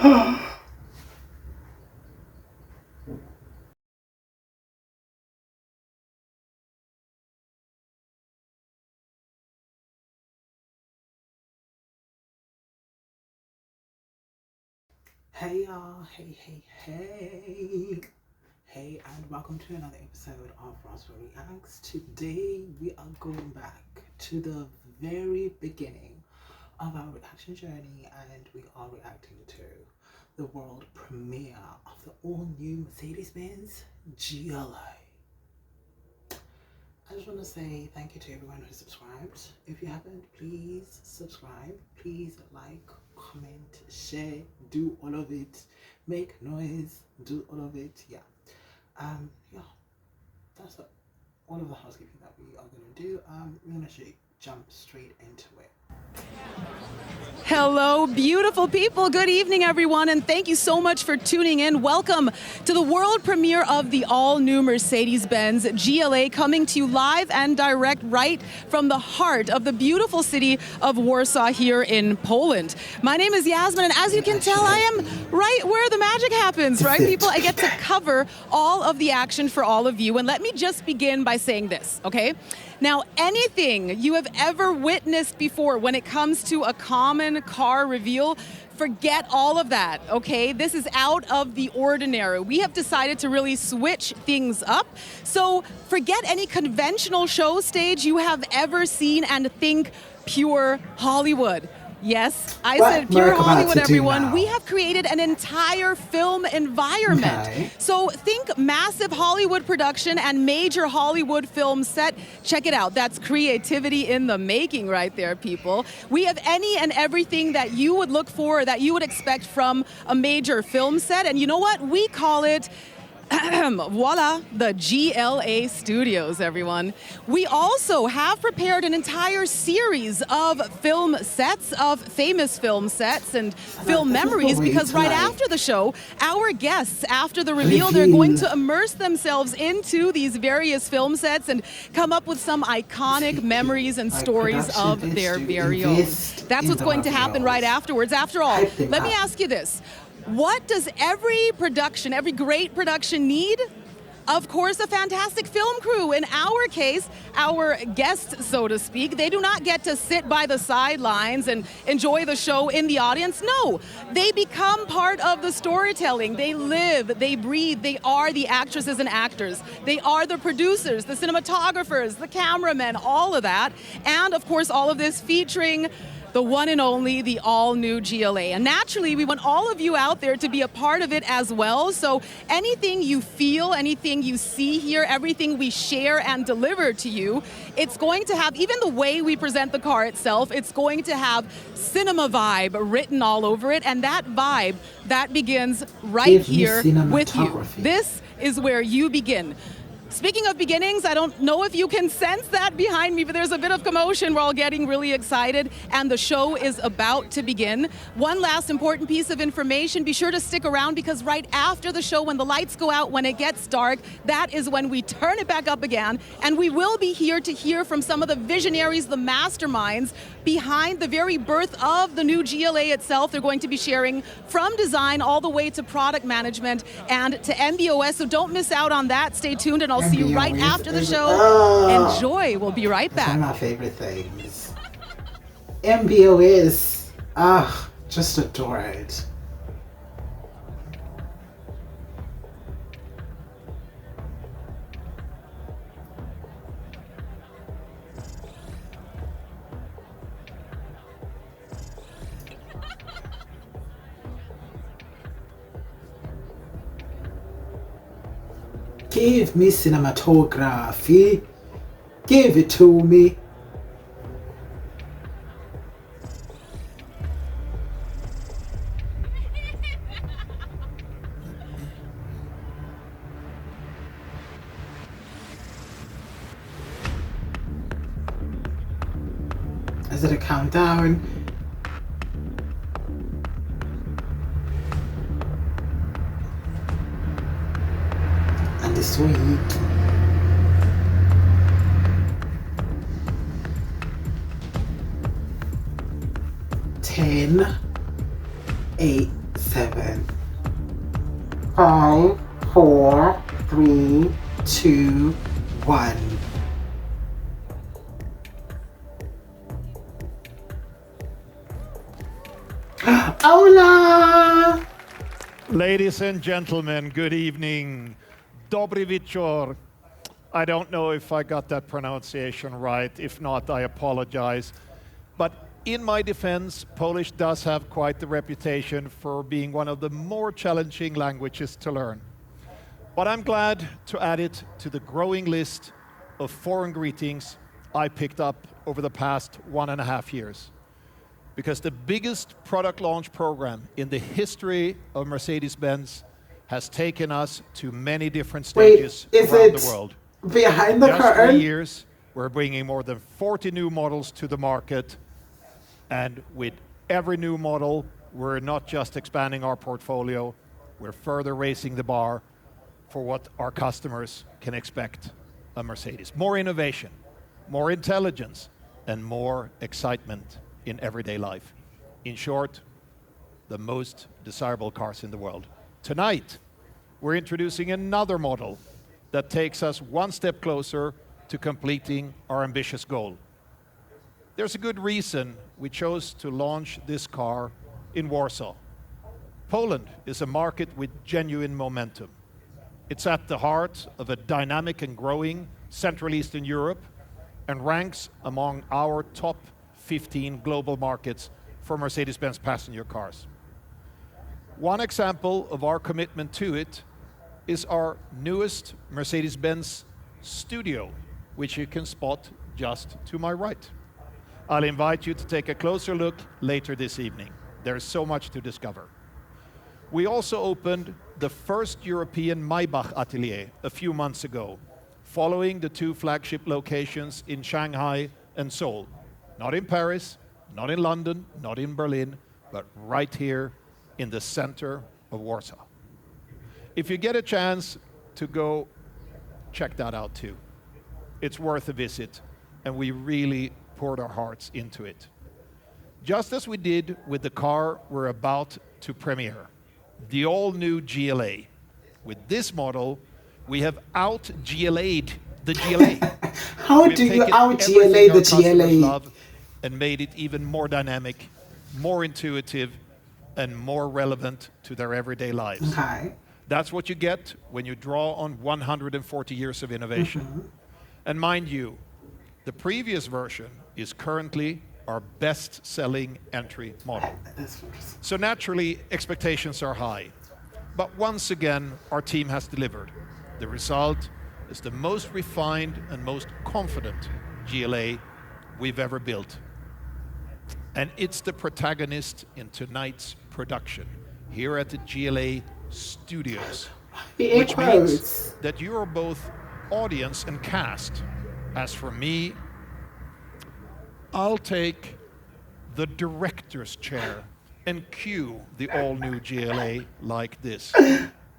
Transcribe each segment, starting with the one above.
Hey y'all, hey, and welcome to another episode of Roswell Reacts. Today we are going back to the very beginning of our reaction journey, and we are reacting to the world premiere of the all-new Mercedes-Benz GLA. I just want to say thank you to everyone who subscribed. If you haven't, please subscribe. Please like, comment, share, do all of it. Make noise, do all of it. Yeah. Yeah. That's all of the housekeeping that we are going to do. We're going to jump straight into it. Hello, beautiful people. Good evening, everyone, and thank you so much for tuning in. Welcome to the world premiere of the all-new Mercedes-Benz GLA, coming to you live and direct right from the heart of the beautiful city of Warsaw here in Poland. My name is Yasmin, and as you can tell, I am right where the magic happens, right, people? I get to cover all of the action for all of you, and let me just begin by saying this, okay? Now, anything you have ever witnessed before when it comes to a common car reveal, forget all of that, okay? This is out of the ordinary. We have decided to really switch things up. So forget any conventional show stage you have ever seen and think pure Hollywood. Yes, I said pure Hollywood, everyone. We have created an entire film environment. Okay. So think massive Hollywood production and major Hollywood film set. Check it out. That's creativity in the making right there, people. We have any and everything that you would look for, that you would expect from a major film set. And you know what? We call it voila, the GLA Studios, everyone. We also have prepared an entire series of film sets, of famous film sets and film memories, because right after the show, our guests, after the reveal, they're going to immerse themselves into these various film sets and come up with some iconic memories and stories of their very own. That's what's going to happen right afterwards. After all, let me ask you this. What does every production, every great production need? Of course, a fantastic film crew. In our case, our guests, so to speak, they do not get to sit by the sidelines and enjoy the show in the audience. No, they become part of the storytelling. They live, they breathe, they are the actresses and actors. They are the producers, the cinematographers, the cameramen, all of that. And of course, all of this featuring the one and only, the all-new GLA. And naturally, we want all of you out there to be a part of it as well. So anything you feel, anything you see here, everything we share and deliver to you, it's going to have, even the way we present the car itself, it's going to have cinema vibe written all over it. And that vibe, that begins right here with you. This is where you begin. Speaking of beginnings, I don't know if you can sense that behind me, but there's a bit of commotion. We're all getting really excited, and the show is about to begin. One last important piece of information, be sure to stick around, because right after the show, when the lights go out, when it gets dark, that is when we turn it back up again, and we will be here to hear from some of the visionaries, the masterminds behind the very birth of the new GLA itself. They're going to be sharing from design all the way to product management and to MBOS, so don't miss out on that. Stay tuned, and I'll see you right after the show. Enjoy. We'll be right back. One of my favorite things. MBOS. Just adore it. Give me cinematography. Give it to me. Is it a countdown? And the sweet. 10, 8, 7, 5, 4, 3, 2, 1. Hola! Ladies and gentlemen, good evening. Dobry wieczór. I don't know if I got that pronunciation right. If not, I apologize. But in my defense, Polish does have quite the reputation for being one of the more challenging languages to learn. But I'm glad to add it to the growing list of foreign greetings I picked up over the past 1.5 years. Because the biggest product launch program in the history of Mercedes-Benz has taken us to many different stages around the world. Behind the Just curtain? 3 years, we're bringing more than 40 new models to the market. And with every new model, we're not just expanding our portfolio, we're further raising the bar for what our customers can expect of Mercedes. More innovation, more intelligence, and more excitement in everyday life. In short, the most desirable cars in the world. Tonight, we're introducing another model that takes us one step closer to completing our ambitious goal. There's a good reason we chose to launch this car in Warsaw. Poland is a market with genuine momentum. It's at the heart of a dynamic and growing Central Eastern Europe and ranks among our top 15 global markets for Mercedes-Benz passenger cars. One example of our commitment to it is our newest Mercedes-Benz Studio, which you can spot just to my right. I'll invite you to take a closer look later this evening. There's so much to discover. We also opened the first European Maybach atelier a few months ago, following the 2 flagship locations in Shanghai and Seoul. Not in Paris, not in London, not in Berlin, but right here in the center of Warsaw. If you get a chance to go check that out too, it's worth a visit, and we really poured our hearts into it. Just as we did with the car we're about to premiere, the all-new GLA. With this model, we have out-GLA'd the GLA. How do you out-GLA the GLA? And made it even more dynamic, more intuitive, and more relevant to their everyday lives. Okay. That's what you get when you draw on 140 years of innovation. And mind you, the previous version is currently our best-selling entry model. So naturally, expectations are high. But once again, our team has delivered. The result is the most refined and most confident GLA we've ever built. And it's the protagonist in tonight's production here at the GLA Studios, which means that you are both audience and cast. As for me, I'll take the director's chair and cue the all-new GLA like this.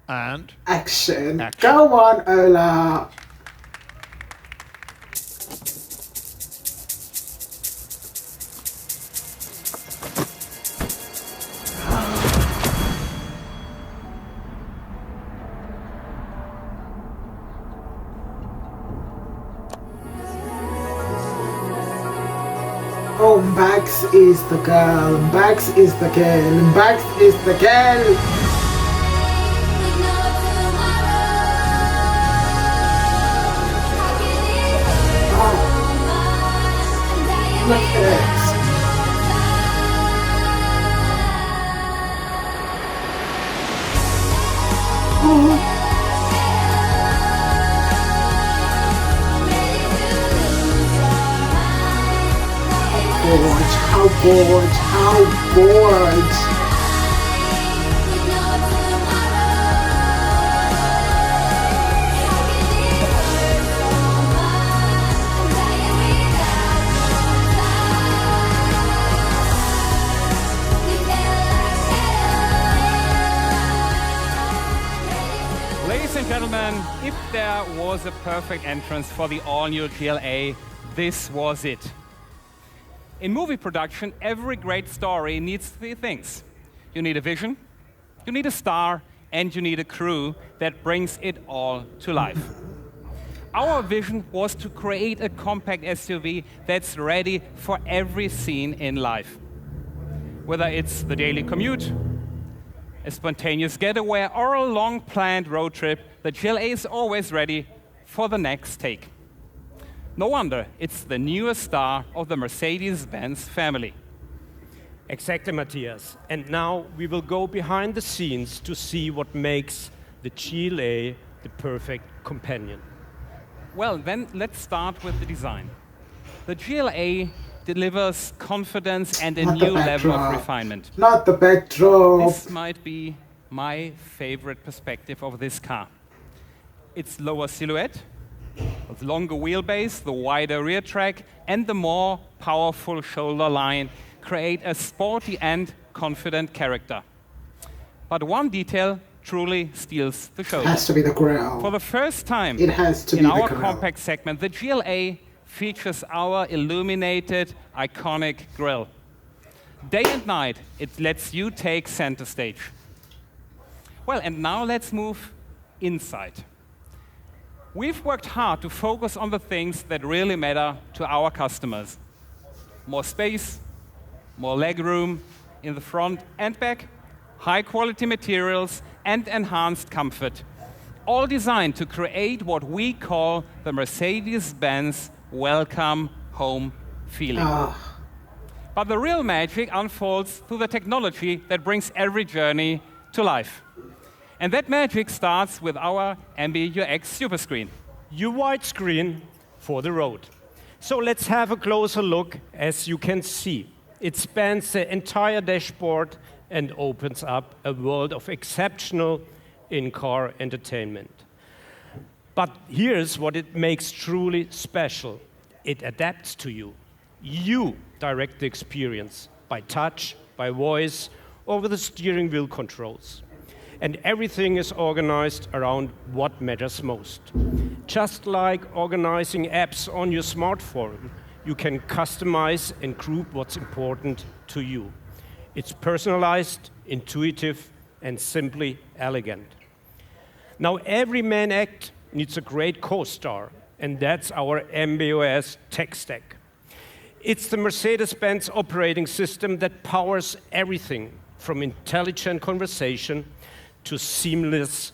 And action. Go on, Ola. Oh, Bags is the girl, Bags is the girl, Bags is the girl. Oh, look at it. Oh. How bored, how bored. Ladies and gentlemen, if there was a perfect entrance for the all-new GLA, this was it. In movie production, every great story needs 3 things. You need a vision, You need a star and you need a crew that brings it all to life. Our vision was to create a compact SUV that's ready for every scene in life. Whether it's the daily commute, a spontaneous getaway, or a long-planned road trip, the GLA is always ready for the next take. No wonder it's the newest star of the Mercedes-Benz family. Exactly, Matthias. And now we will go behind the scenes to see what makes the GLA the perfect companion. Well, then let's start with the design. The GLA delivers confidence and a Not the new level of backdrop. refinement. Not the backdrop. This might be my favorite perspective of this car. Its lower silhouette, the longer wheelbase, the wider rear track, and the more powerful shoulder line create a sporty and confident character. But one detail truly steals the show. It has to be the grill. For the first time It has to in be the our grill. compact segment, the GLA features our illuminated, iconic grille. Day and night, it lets you take center stage. Well, and now let's move inside. We've worked hard to focus on the things that really matter to our customers. More space, more legroom in the front and back, high-quality materials, and enhanced comfort. All designed to create what we call the Mercedes-Benz welcome home feeling. But the real magic unfolds through the technology that brings every journey to life. And that magic starts with our MBUX Superscreen. Your widescreen for the road. So let's have a closer look. As you can see, it spans the entire dashboard and opens up a world of exceptional in-car entertainment. But here's what it makes truly special. It adapts to you. You direct the experience by touch, by voice, or with the steering wheel controls. And everything is organized around what matters most. Just like organizing apps on your smartphone, you can customize and group what's important to you. It's personalized, intuitive, and simply elegant. Now, every man act needs a great co-star, and that's our MBUX tech stack. It's the Mercedes-Benz operating system that powers everything from intelligent conversation to seamless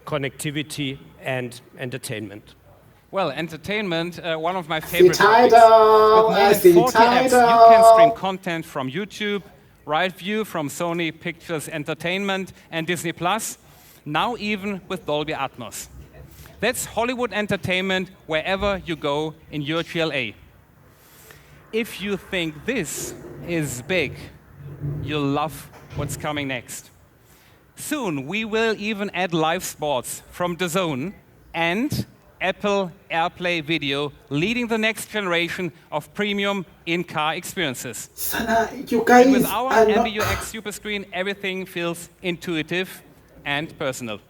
connectivity and entertainment. Well, entertainment, one of my favorite See topics. title. With more I than see 40 apps, you title. can stream content from YouTube, Right View from Sony Pictures Entertainment, and Disney+, now even with Dolby Atmos. That's Hollywood entertainment wherever you go in your GLA. If you think this is big, you'll love what's coming next. Soon, we will even add live sports from DAZN and Apple AirPlay Video, leading the next generation of premium in-car experiences. Sana, you guys With our are not... MBUX Superscreen, everything feels intuitive and personal.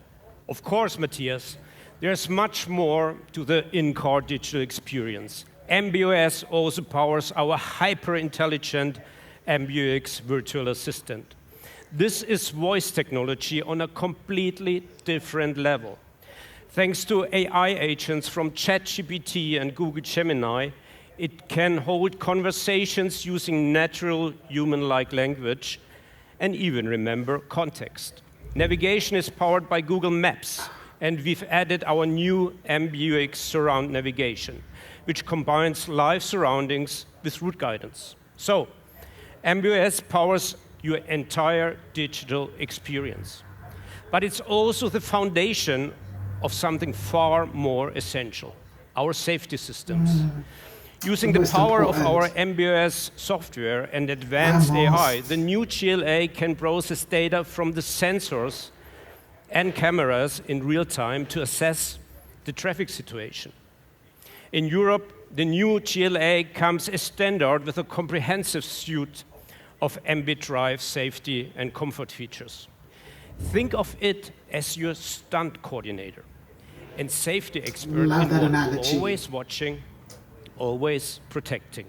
Of course, Matthias, there's much more to the in-car digital experience. MBUX also powers our hyper-intelligent MBUX virtual assistant. This is voice technology on a completely different level. Thanks to AI agents from ChatGPT and Google Gemini, it can hold conversations using natural human-like language and even remember context. Navigation is powered by Google Maps, and we've added our new MBUX Surround Navigation, which combines live surroundings with route guidance. So, MBUX powers your entire digital experience. But it's also the foundation of something far more essential, our safety systems. Using the Most power of our important. MBUX software and advanced Vamos. AI, the new GLA can process data from the sensors and cameras in real time to assess the traffic situation. In Europe, the new GLA comes as standard with a comprehensive suite of MB drive safety and comfort features. Think of it as your stunt coordinator and safety expert Love in that one, analogy. always watching, always protecting.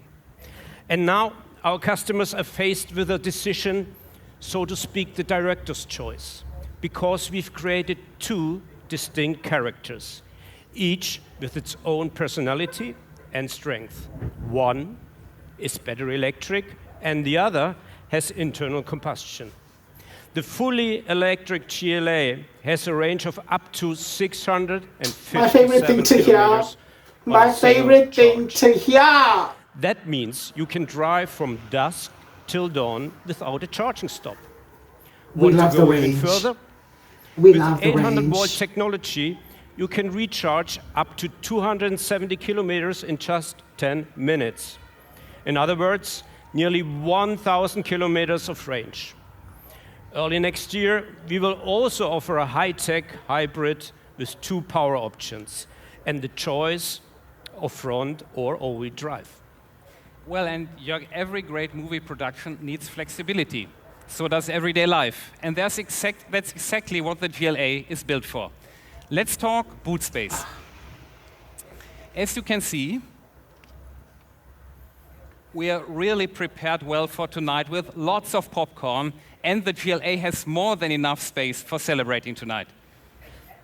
And now our customers are faced with a decision so to speak, the director's choice, because we've created two distinct characters, each with its own personality and strength. One is battery electric, and the other has internal combustion. The fully electric GLA has a range of up to 657 My favorite thing to hear. kilometers on My a single favorite thing charge. to hear. That means you can drive from dusk till dawn without a charging stop. We Want love to the go even range. further? We With love the 800 volt range. technology, you can recharge up to 270 kilometers in just 10 minutes. In other words, nearly 1,000 kilometers of range. Early next year, we will also offer a high-tech hybrid with two power options and the choice of front or all-wheel drive. Well, and Jörg, every great movie production needs flexibility. So does everyday life. And that's exactly what the GLA is built for. Let's talk boot space. As you can see, we are really prepared well for tonight with lots of popcorn, and the GLA has more than enough space for celebrating tonight.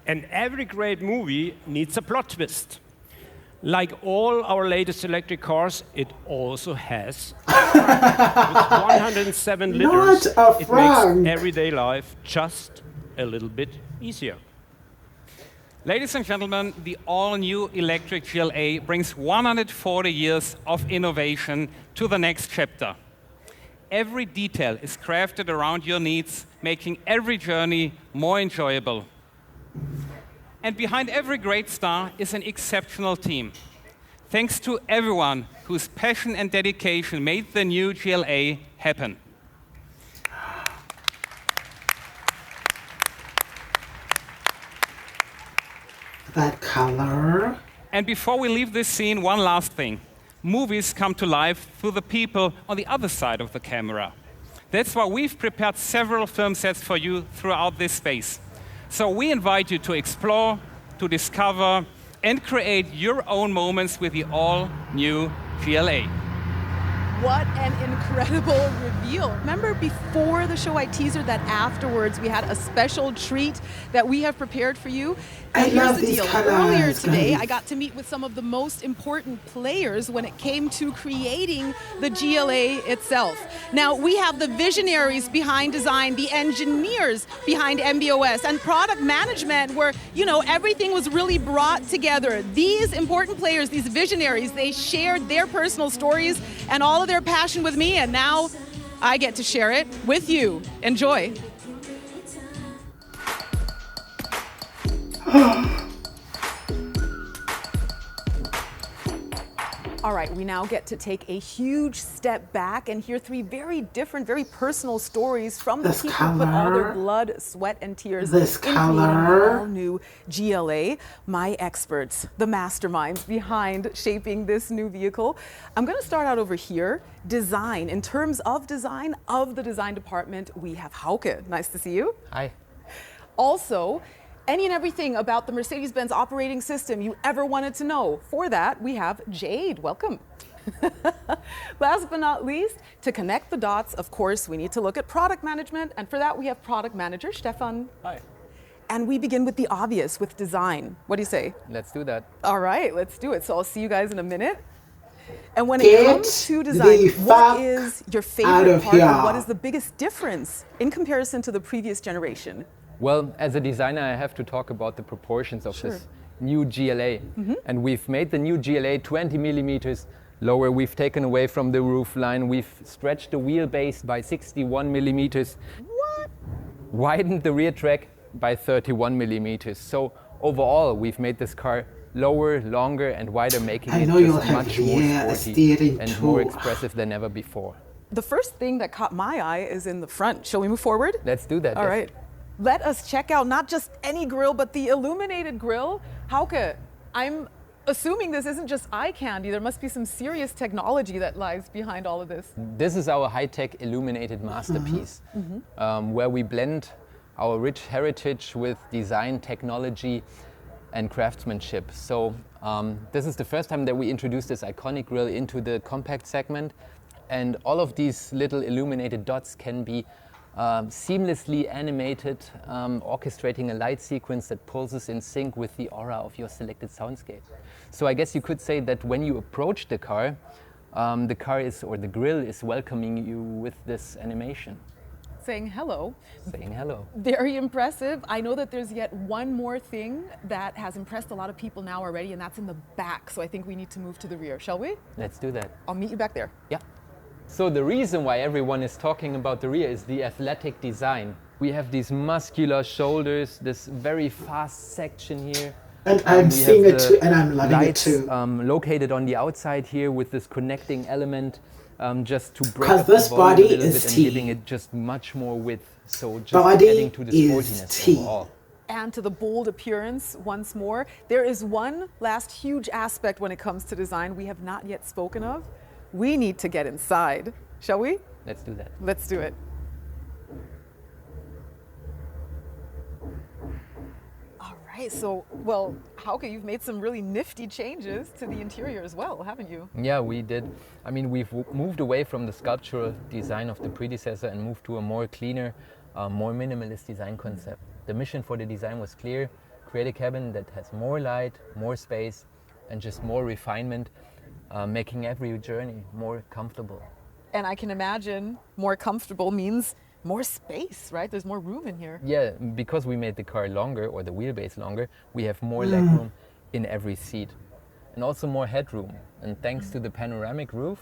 And every great movie needs a plot twist. Like all our latest electric cars, it also has. With 107 liters, Not a it Frank. makes everyday life just a little bit easier. Ladies and gentlemen, the all-new electric GLA brings 140 years of innovation to the next chapter. Every detail is crafted around your needs, making every journey more enjoyable. And behind every great star is an exceptional team. Thanks to everyone whose passion and dedication made the new GLA happen. That color. And before we leave this scene, one last thing. Movies come to life through the people on the other side of the camera. That's why we've prepared several film sets for you throughout this space. So we invite you to explore, to discover, and create your own moments with the all-new GLA. What an incredible reveal. Remember before the show I teasered that afterwards we had a special treat that we have prepared for you? I And love here's the these deal. colors, Earlier today, guys. I got to meet with some of the most important players when it came to creating the GLA itself. Now, we have the visionaries behind design, the engineers behind MBOS, and product management where, everything was really brought together. These important players, these visionaries, they shared their personal stories and all of their passion with me, and now I get to share it with you. Enjoy. All right, we now get to take a huge step back and hear three very different, very personal stories from the This people who put all their color. blood, sweat, and tears This in creating color. the all-new GLA. My experts, the masterminds behind shaping this new vehicle. I'm going to start out over here. Design. In terms of design, of the design department, we have Hauke. Nice to see you. Hi. Also, any and everything about the Mercedes-Benz operating system you ever wanted to know. For that, we have Jade. Welcome. Last but not least, to connect the dots, of course, we need to look at product management. And for that, we have product manager Stefan. Hi. And we begin with the obvious, with design. What do you say? Let's do that. All right, let's do it. So I'll see you guys in a minute. And when it Get comes to design, the what fuck is your out favorite of part and here. what is the biggest difference in comparison to the previous generation? Well, as a designer, I have to talk about the proportions of Sure. this new GLA. And we've made the new GLA 20 millimeters lower. We've taken away from the roof line. We've stretched the wheelbase by 61 millimeters. What? Widened the rear track by 31 millimeters. So overall, we've made this car lower, longer, and wider, making I it know you'll just have much more here a sporty steering and more too. expressive than ever before. The first thing that caught my eye is in the front. Shall we move forward? Let's do that. All yes. right. Let us check out not just any grill, but the illuminated grill. Hauke, I'm assuming this isn't just eye candy. There must be some serious technology that lies behind all of this. This is our high-tech illuminated masterpiece, where we blend our rich heritage with design, technology, and craftsmanship. So this is the first time that we introduced this iconic grille into the compact segment, and all of these little illuminated dots can be seamlessly animated, orchestrating a light sequence that pulses in sync with the aura of your selected soundscape. So I guess you could say that when you approach the car is, or the grille is welcoming you with this animation. Saying hello. Saying hello. Very impressive. I know that there's yet one more thing that has impressed a lot of people now already, and that's in the back. So I think we need to move to the rear, shall we? Let's do that. I'll meet you back there. Yeah. So the reason why everyone is talking about the rear is the athletic design. We have these muscular shoulders, this very fast section here. And I'm seeing it too, and I'm loving it too. Located on the outside here with this connecting element, just to break Because up this the volume body a little is bit T. and giving it just much more width. So just Body adding to the is sportiness T. overall. And to the bold appearance once more. There is one last huge aspect when it comes to design we have not yet spoken of. We need to get inside. Shall we? Let's do that. Let's do it. All right, so, well, Hauke, you've made some really nifty changes to the interior as well, haven't you? Yeah, we did. I mean, we've moved away from the sculptural design of the predecessor and moved to a more cleaner, more minimalist design concept. The mission for the design was clear: create a cabin that has more light, more space, and just more refinement, making every journey more comfortable. And I can imagine more comfortable means more space, right? There's more room in here. Yeah, because we made the car longer, or the wheelbase longer, we have more legroom in every seat. And also more headroom. And thanks to the panoramic roof,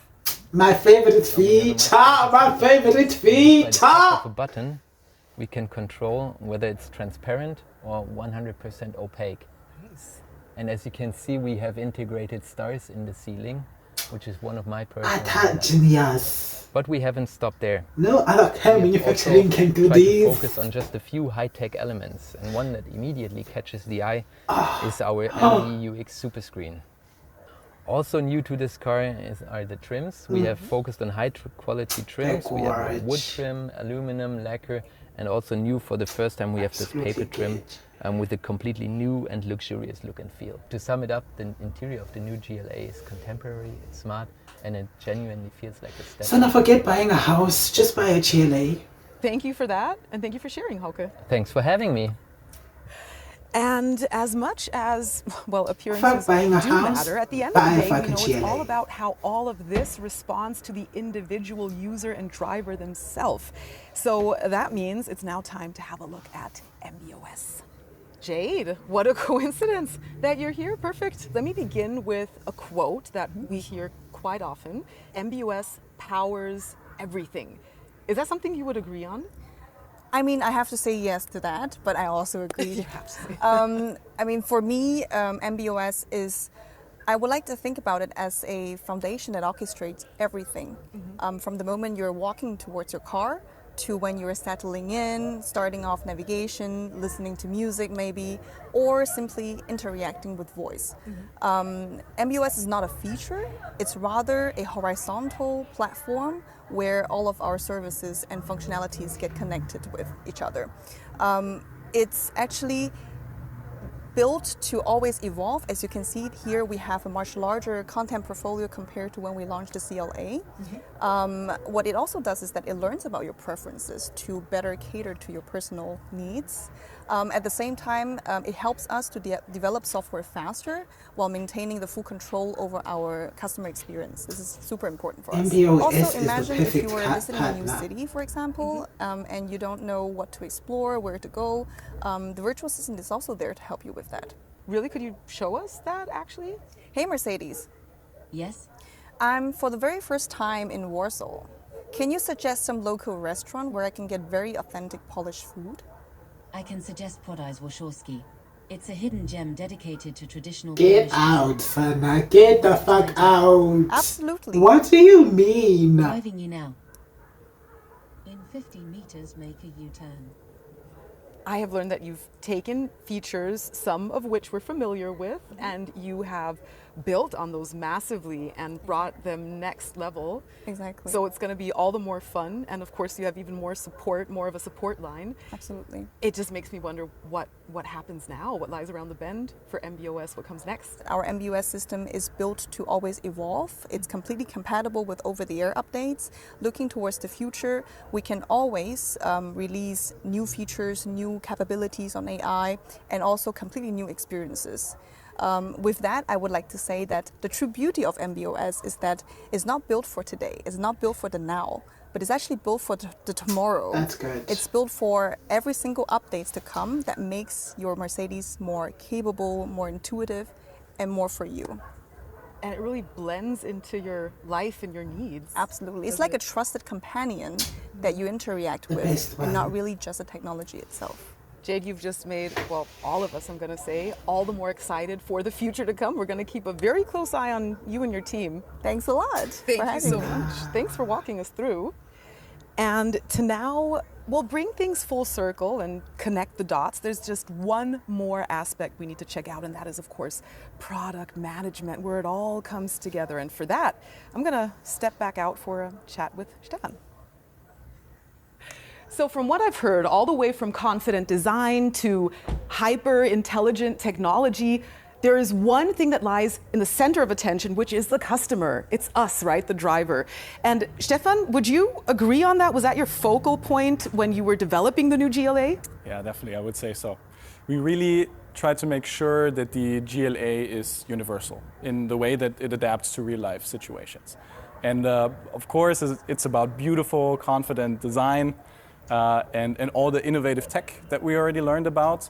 My favorite feature, my favorite by the touch feature. of a button, we can control whether it's transparent or 100% opaque. Nice. And as you can see, we have integrated stars in the ceiling, which is one of my personal I can't highlights. genius. But we haven't stopped there. No other car We have manufacturing also can do tried to these. focus on just a few high-tech elements, and one that immediately catches the eye is our LED UX superscreen. Also new to this car are the trims. We have focused on high-quality trims. We have gorgeous. wood trim, aluminum, lacquer, and also new for the first time we have this Absolutely paper trim good. with a completely new and luxurious look and feel. To sum it up, the interior of the new GLA is contemporary, it's smart, and it genuinely feels like a step. So now forget buying a house, just buy a GLA. Thank you for that, and thank you for sharing, Hauke. Thanks for having me. And as much as, well, appearances buying a do house, matter, at the end buy of a the day, fucking it's all GLA. about how all of this responds to the individual user and driver themselves. So that means it's now time to have a look at MB.OS. Jade, what a coincidence that you're here. Perfect. Let me begin with a quote that we hear quite often. MB.OS powers everything. Is that something you would agree on? I mean, I have to say yes to that, but I also agree. You have to say. I mean, for me, MB.OS is, I would like to think about it as a foundation that orchestrates everything. From the moment you're walking towards your car to when you're settling in, starting off navigation, listening to music maybe, or simply interacting with voice. MB.OS is not a feature, it's rather a horizontal platform where all of our services and functionalities get connected with each other. It's actually built to always evolve. As you can see here, we have a much larger content portfolio compared to when we launched the CLA. What it also does is that it learns about your preferences to better cater to your personal needs. At the same time, it helps us to develop software faster while maintaining the full control over our customer experience. This is super important for us. MB.OS Also, is the imagine if you perfect were visiting a new partner. city, for example, and you don't know what to explore, where to go. The virtual assistant is also there to help you with that. Really? Could you show us that, actually? Hey, Mercedes. Yes? I'm for the very first time in Warsaw. Can you suggest some local restaurant where I can get very authentic Polish food? I can suggest Podaj Warszawski. It's a hidden gem dedicated to traditional Get Polish out, cuisine. Sana. Get the fuck out. Absolutely. What do you mean? Driving you now. In 50 meters, make a U-turn. I have learned that you've taken features, some of which we're familiar with, and you have built on those massively and brought them next level. Exactly. So it's going to be all the more fun. And of course, you have even more support, more of a support line. Absolutely. It just makes me wonder what happens now, what lies around the bend for MB.OS, what comes next. Our MB.OS system is built to always evolve. It's completely compatible with over-the-air updates. Looking towards the future, we can always release new features, new capabilities on AI, and also completely new experiences. With that, I would like to say that the true beauty of MB.OS is that it's not built for today, it's not built for the now, but it's actually built for the tomorrow. That's good. It's built for every single updates to come that makes your Mercedes more capable, more intuitive, and more for you. And it really blends into your life and your needs. Absolutely. It's like a trusted companion that you interact with, and not really just the technology itself. Jade, you've just made, well, all of us, I'm going to say, all the more excited for the future to come. We're going to keep a very close eye on you and your team. Thanks a lot. Thank you so much. Thanks for walking us through. And to now, we'll bring things full circle and connect the dots. There's just one more aspect we need to check out, and that is, of course, product management, where it all comes together. And for that, I'm going to step back out for a chat with Stefan. So from what I've heard, all the way from confident design to hyper-intelligent technology, there is one thing that lies in the center of attention, which is the customer. It's us, right, the driver. And Stefan, would you agree on that? Was that your focal point when you were developing the new GLA? Yeah, definitely, I would say so. We really tried to make sure that the GLA is universal in the way that it adapts to real-life situations. And of course, it's about beautiful, confident design, and all the innovative tech that we already learned about.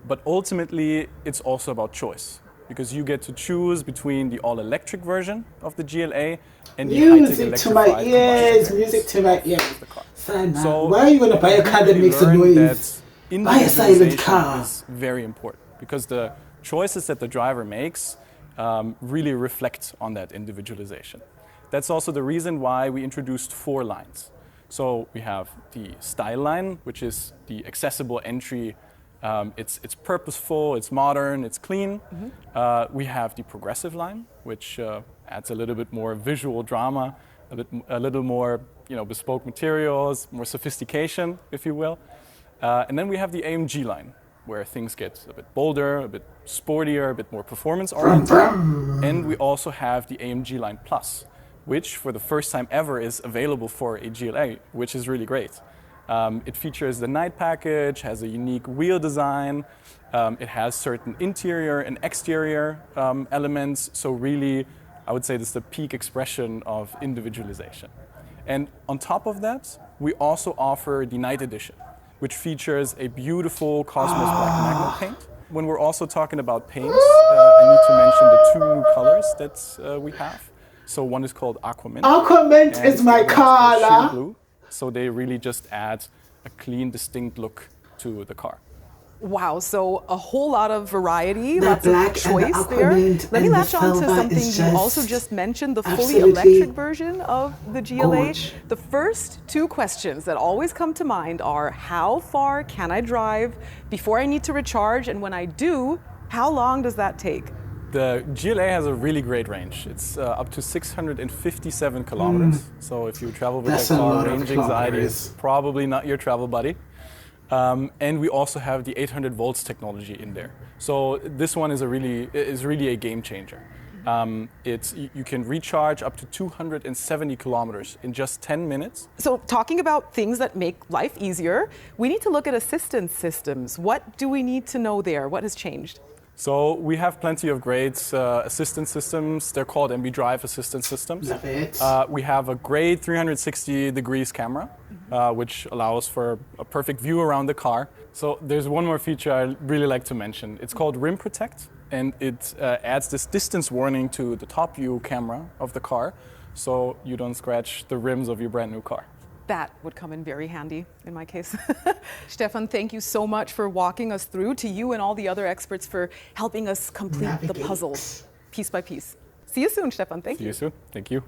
But ultimately, it's also about choice, because you get to choose between the all-electric version of the GLA and the high-tech electrified music to my ears. So why are you going to buy a car that makes a noise? Buy a silent car. Is very important, because the choices that the driver makes really reflect on that individualization. That's also the reason why we introduced 4 lines. So we have the style line, which is the accessible entry. It's purposeful, it's modern, it's clean. We have the progressive line, which adds a little bit more visual drama, a little more bespoke materials, more sophistication, if you will. And then we have the AMG line, where things get a bit bolder, a bit sportier, a bit more performance-oriented. And we also have the AMG line Plus, which for the first time ever is available for a GLA, which is really great. It features the night package, has a unique wheel design, it has certain interior and exterior elements, so really, I would say this is the peak expression of individualization. And on top of that, we also offer the night edition, which features a beautiful Cosmos Black Magno paint. When we're also talking about paints, I need to mention the 2 new colors that we have. So one is called Aquamint. Aquamint is my color. Blue. So they really just add a clean, distinct look to the car. Wow, so a whole lot of variety, The lots black of choice and the there. Aquamint Let me and the latch on to silver something is you just also just mentioned, the fully absolutely electric version of the GLA. gorge. The first 2 questions that always come to mind are, how far can I drive before I need to recharge? And when I do, how long does that take? The GLA has a really great range. It's up to 657 kilometers. So if you travel with That's that a car, lot of range anxiety is kilometers. probably not your travel buddy. And we also have the 800 volts technology in there. So this one is really a game changer. You can recharge up to 270 kilometers in just 10 minutes. So talking about things that make life easier, we need to look at assistance systems. What do we need to know there? What has changed? So we have plenty of great assistance systems. They're called MB Drive assistance systems. Love it. We have a great 360 degrees camera, which allows for a perfect view around the car. So there's one more feature I really like to mention. It's called Rim Protect, and it adds this distance warning to the top view camera of the car, so you don't scratch the rims of your brand new car. That would come in very handy in my case. Stefan, thank you so much for walking us through, to you and all the other experts for helping us complete the puzzle piece by piece. See you soon, Stefan. Thank you. See you soon. Thank you.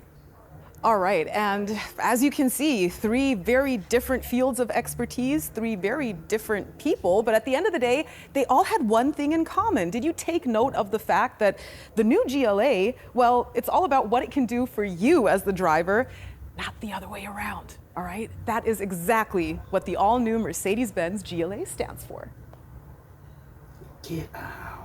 All right, and as you can see, 3 very different fields of expertise, 3 very different people, but at the end of the day, they all had one thing in common. Did you take note of the fact that the new GLA, well, it's all about what it can do for you as the driver, not the other way around, all right? That is exactly what the all-new Mercedes-Benz GLA stands for. Get out.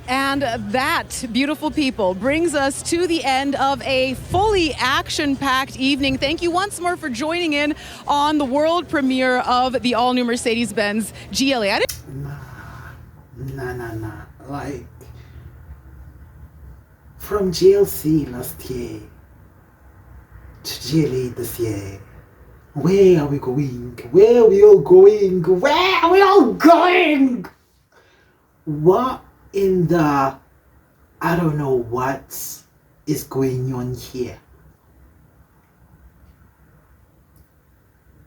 And that, beautiful people, brings us to the end of a fully action-packed evening. Thank you once more for joining in on the world premiere of the all-new Mercedes-Benz GLA. Nah. Like, from GLC last year to GLA this year, where are we going? Where are we all going? Where are we all going? What in the, I don't know what is going on here.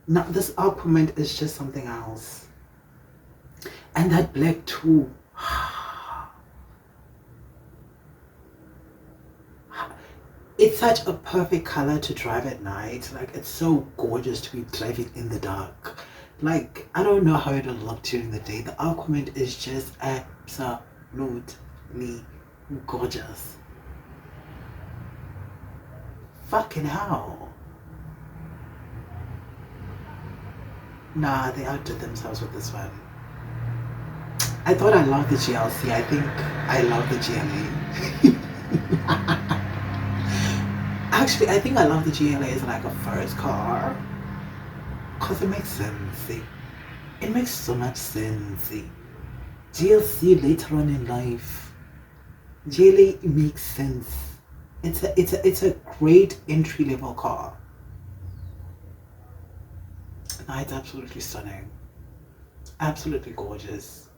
Now this argument is just something else. And that black too. It's such a perfect color to drive at night. Like, it's so gorgeous to be driving in the dark. Like, I don't know how it'll look during the day. The argument is just absolutely gorgeous. Fucking hell. Nah, they outdid themselves with this one. I thought I loved the GLC. I think I love the GLA. Actually, I think I love the GLA as like a first car. Because it makes sense. It makes so much sense. GLC later on in life, GLA makes sense. It's a great entry level car. No, it's absolutely stunning, absolutely gorgeous,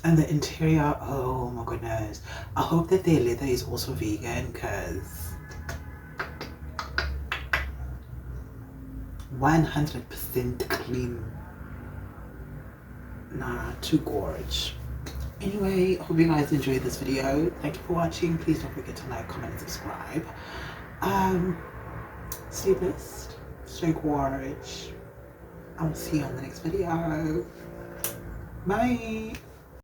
and the interior. Oh my goodness! I hope that their leather is also vegan, because 100% clean. Nah, too gorge. Anyway, hope you guys enjoyed this video. Thank you for watching. Please don't forget to like, comment, and subscribe. Stay blessed, stay gorge. I'll see you on the next video. Bye.